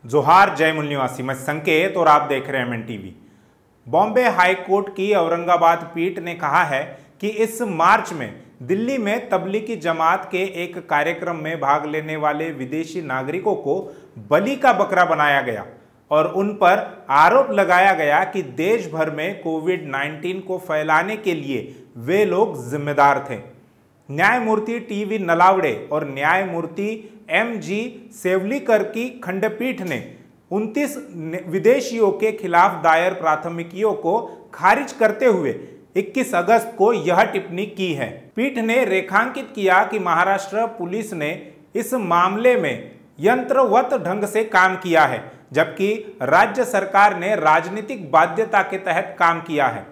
जोहार जय मूल निवासी, मैं संकेत और आप देख रहे हैं M N. Bombay high court की औरंगाबाद पीठ ने कहा है कि इस मार्च में दिल्ली में तबलीगी जमात के एक कार्यक्रम में भाग लेने वाले विदेशी नागरिकों को बलि का बकरा बनाया गया और उन पर आरोप लगाया गया कि देश भर में कोविड-19 को फैलाने के लिए वे लोग जिम्मेदार थे। न्यायमूर्ति टीवी नलावड़े और न्यायमूर्ति एमजी सेवलीकर की खंडपीठ ने 29 विदेशियों के खिलाफ दायर प्राथमिकियों को खारिज करते हुए 21 अगस्त को यह टिप्पणी की है। पीठ ने रेखांकित किया कि महाराष्ट्र पुलिस ने इस मामले में यंत्रवत ढंग से काम किया है, जबकि राज्य सरकार ने राजनीतिक बाध्यता के तहत काम किया है।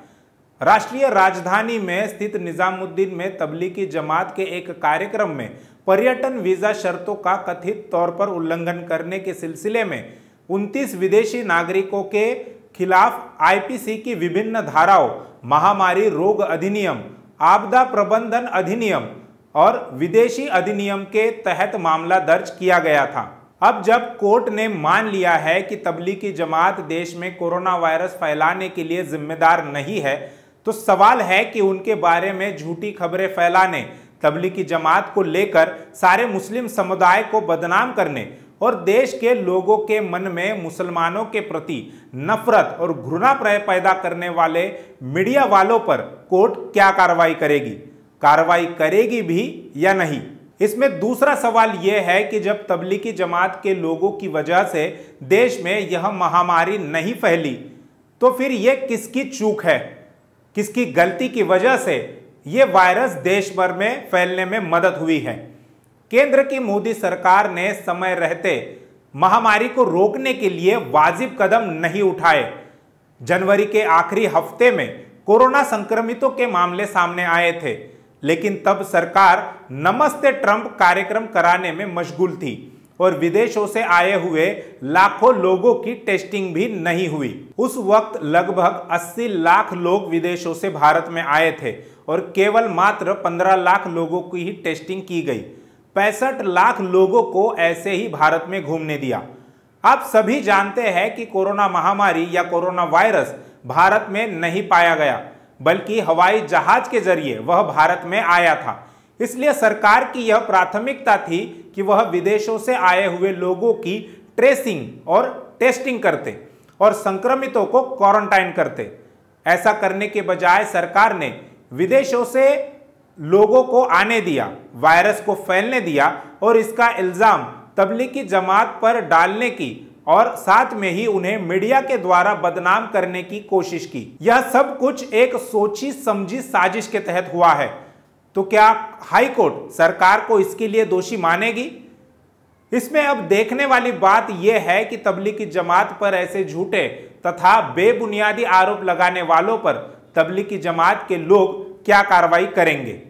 राष्ट्रीय राजधानी में स्थित निजामुद्दीन में तबलीगी जमात के एक कार्यक्रम में पर्यटन वीजा शर्तों का कथित तौर पर उल्लंघन करने के सिलसिले में 29 विदेशी नागरिकों के खिलाफ आईपीसी की विभिन्न धाराओं, महामारी रोग अधिनियम, आपदा प्रबंधन अधिनियम और विदेशी अधिनियम के तहत मामला दर्ज किया गया था। अब जब कोर्ट ने मान लिया है कि तबलीगी जमात देश में कोरोना वायरस फैलाने के लिए जिम्मेदार नहीं है, तो सवाल है कि उनके बारे में झूठी खबरें फैलाने, तबलीगी जमात को लेकर सारे मुस्लिम समुदाय को बदनाम करने और देश के लोगों के मन में मुसलमानों के प्रति नफरत और घृणा पैदा करने वाले मीडिया वालों पर कोर्ट क्या कार्रवाई करेगी भी या नहीं। इसमें दूसरा सवाल यह है कि जब तबलीगी जमात के लोगों की वजह से देश में यह महामारी नहीं फैली, तो फिर यह किसकी चूक है, किसकी गलती की वजह से यह वायरस देश भर में फैलने में मदद हुई है। केंद्र की मोदी सरकार ने समय रहते महामारी को रोकने के लिए वाजिब कदम नहीं उठाए। जनवरी के आखिरी हफ्ते में कोरोना संक्रमितों के मामले सामने आए थे, लेकिन तब सरकार नमस्ते ट्रंप कार्यक्रम कराने में मशगूल थी और विदेशों से आए हुए लाखों लोगों की टेस्टिंग भी नहीं हुई। उस वक्त लगभग 80 लाख लोग विदेशों से भारत में आए थे और केवल मात्र 15 लाख लोगों की ही टेस्टिंग की गई। 65 लाख लोगों को ऐसे ही भारत में घूमने दिया। आप सभी जानते हैं कि कोरोना महामारी या कोरोना वायरस भारत में नहीं पाया गया, बल्कि हवाई जहाज के जरिए वह भारत में आया था। इसलिए सरकार की यह प्राथमिकता थी कि वह विदेशों से आए हुए लोगों की ट्रेसिंग और टेस्टिंग करते और संक्रमितों को क्वारंटाइन करते। ऐसा करने के बजाय सरकार ने विदेशों से लोगों को आने दिया, वायरस को फैलने दिया और इसका इल्जाम तबलीगी जमात पर डालने की और साथ में ही उन्हें मीडिया के द्वारा बदनाम करने की कोशिश की। यह सब कुछ एक सोची समझी साजिश के तहत हुआ है। तो क्या हाई कोर्ट सरकार को इसके लिए दोषी मानेगी? इसमें अब देखने वाली बात यह है कि तबलीगी जमात पर ऐसे झूठे तथा बेबुनियादी आरोप लगाने वालों पर तबलीगी जमात के लोग क्या कार्रवाई करेंगे।